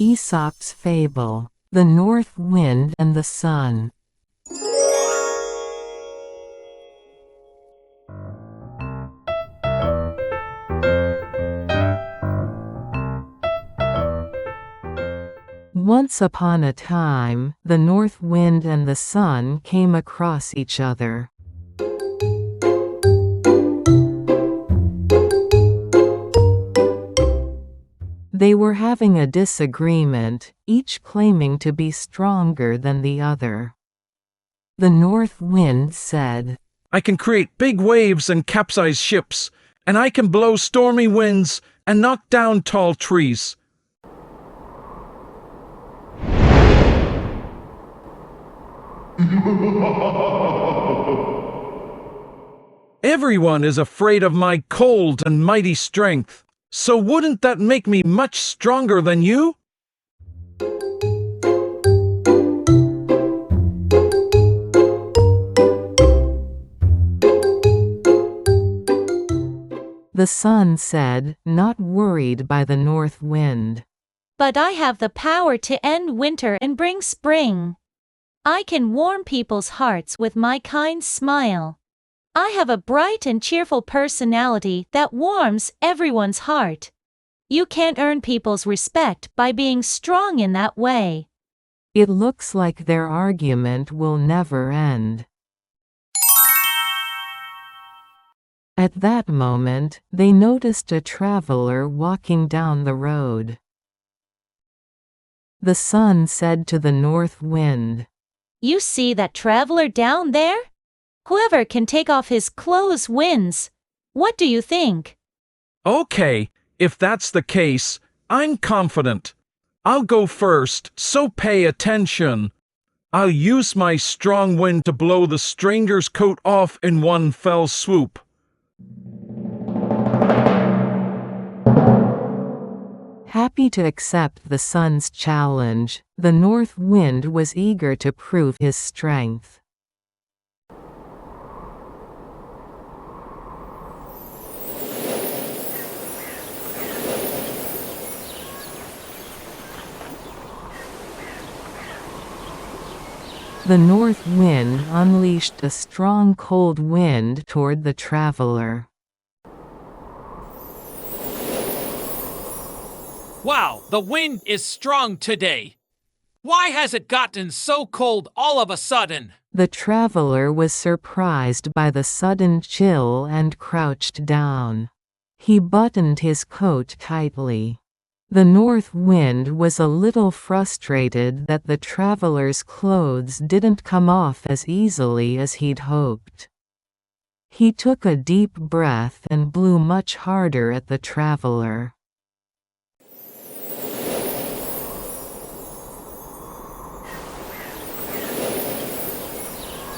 Aesop's Fable, The North Wind and the Sun. Once upon a time, the north wind and the sun came across each other. They were having a disagreement, each claiming to be stronger than the other. The north wind said, "I can create big waves and capsize ships, and I can blow stormy winds and knock down tall trees." "Everyone is afraid of my cold and mighty strength, so wouldn't that make me much stronger than you?" The sun said, not worried by the north wind. "But I have the power to end winter and bring spring. I can warm people's hearts with my kind smile. I have a bright and cheerful personality that warms everyone's heart. You can't earn people's respect by being strong in that way." It looks like their argument will never end. At that moment, they noticed a traveler walking down the road. The sun said to the north wind, "You see that traveler down there? Whoever can take off his clothes wins. What do you think?" Okay, if that's the case, I'm confident. I'll go first, so pay attention. I'll use my strong wind to blow the stranger's coat off in one fell swoop. Happy to accept the sun's challenge, the north wind was eager to prove his strength. The north wind unleashed a strong cold wind toward the traveler. Wow, the wind is strong today. Why has it gotten so cold all of a sudden? The traveler was surprised by the sudden chill and crouched down. He buttoned his coat tightly. The north wind was a little frustrated that the traveler's clothes didn't come off as easily as he'd hoped. He took a deep breath and blew much harder at the traveler.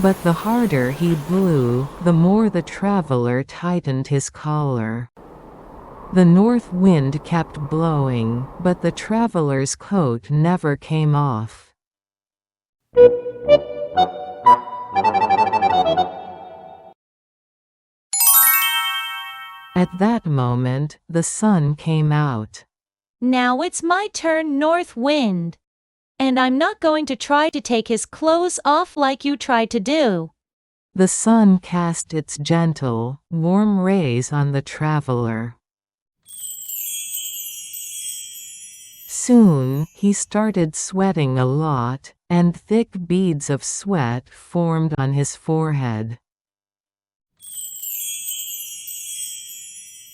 But the harder he blew, the more the traveler tightened his collar. The north wind kept blowing, but the traveler's coat never came off. At that moment, the sun came out. "Now it's my turn, north wind. And I'm not going to try to take his clothes off like you tried to do." The sun cast its gentle, warm rays on the traveler. Soon, he started sweating a lot, and thick beads of sweat formed on his forehead.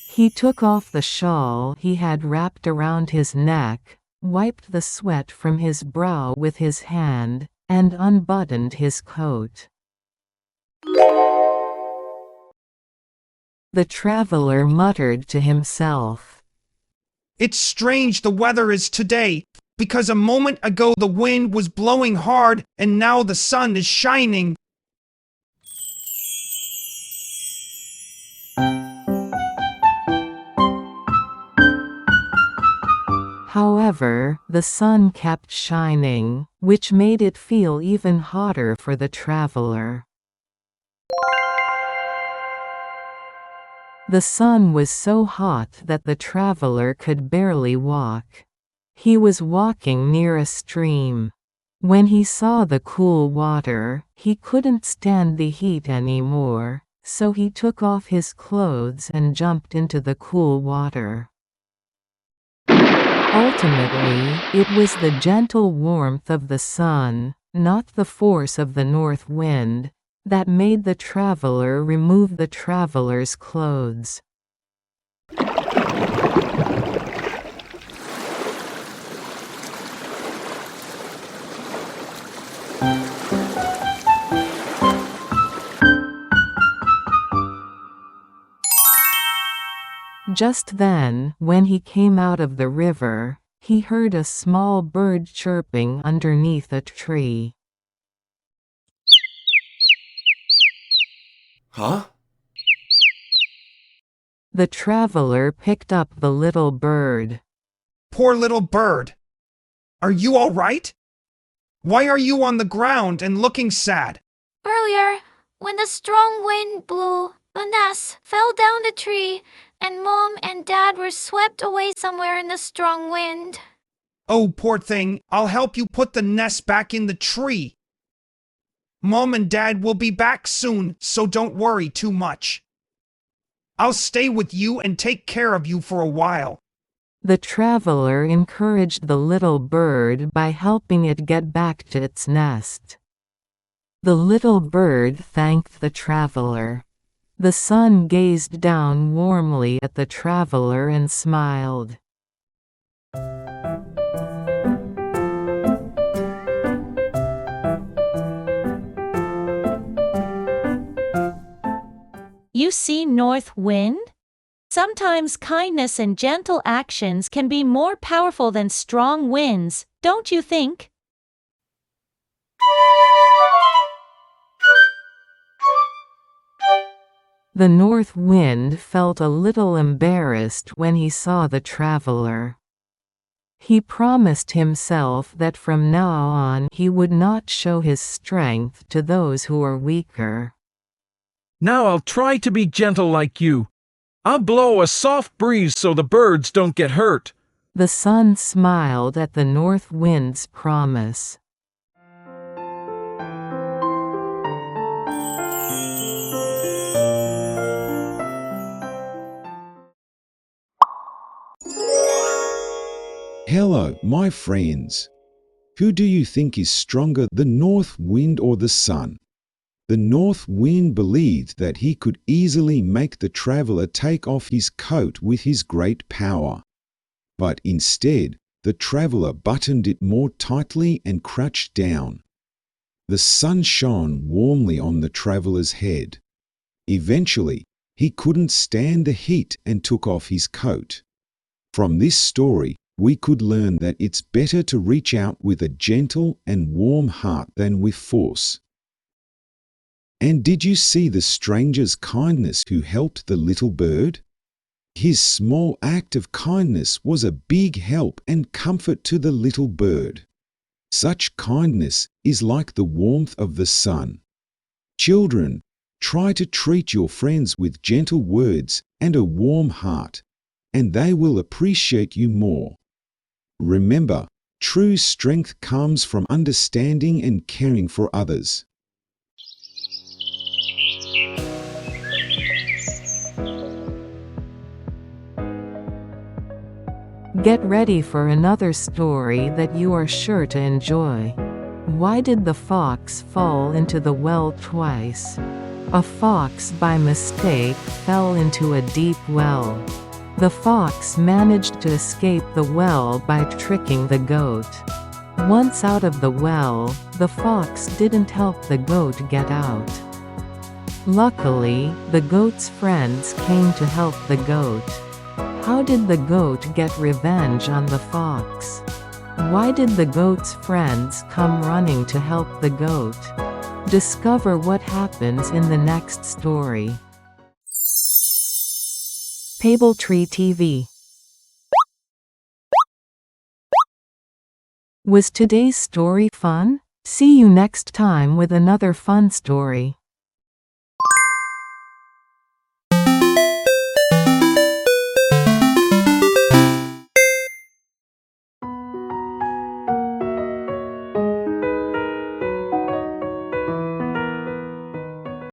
He took off the shawl he had wrapped around his neck, wiped the sweat from his brow with his hand, and unbuttoned his coat. The traveler muttered to himself, "It's strange the weather is today, because a moment ago the wind was blowing hard and now the sun is shining." However, the sun kept shining, which made it feel even hotter for the traveler. The sun was so hot that the traveler could barely walk. He was walking near a stream. When he saw the cool water, he couldn't stand the heat anymore, so he took off his clothes and jumped into the cool water. Ultimately, it was the gentle warmth of the sun, not the force of the north wind, that made the traveler remove the traveler's clothes. Just then, when he came out of the river, he heard a small bird chirping underneath a tree. Huh? The traveler picked up the little bird. Poor little bird. Are you all right? Why are you on the ground and looking sad? Earlier, when the strong wind blew, the nest fell down the tree, and Mom and Dad were swept away somewhere in the strong wind. Oh, poor thing, I'll help you put the nest back in the tree. Mom and Dad will be back soon, so don't worry too much. I'll stay with you and take care of you for a while. The traveler encouraged the little bird by helping it get back to its nest. The little bird thanked the traveler. The sun gazed down warmly at the traveler and smiled. You see, North Wind? Sometimes kindness and gentle actions can be more powerful than strong winds, don't you think? The north wind felt a little embarrassed when he saw the traveler. He promised himself that from now on he would not show his strength to those who are weaker. Now I'll try to be gentle like you. I'll blow a soft breeze so the birds don't get hurt. The sun smiled at the north wind's promise. Hello, my friends. Who do you think is stronger, the north wind or the sun? The north wind believed that he could easily make the traveler take off his coat with his great power. But instead, the traveler buttoned it more tightly and crouched down. The sun shone warmly on the traveler's head. Eventually, he couldn't stand the heat and took off his coat. From this story, we could learn that it's better to reach out with a gentle and warm heart than with force. And did you see the stranger's kindness who helped the little bird? His small act of kindness was a big help and comfort to the little bird. Such kindness is like the warmth of the sun. Children, try to treat your friends with gentle words and a warm heart, and they will appreciate you more. Remember, true strength comes from understanding and caring for others. Get ready for another story that you are sure to enjoy. Why did the fox fall into the well twice? A fox by mistake fell into a deep well. The fox managed to escape the well by tricking the goat. Once out of the well, the fox didn't help the goat get out. Luckily, the goat's friends came to help the goat. How did the goat get revenge on the fox? Why did the goat's friends come running to help the goat? Discover what happens in the next story. Pabletree TV. Was today's story fun? See you next time with another fun story.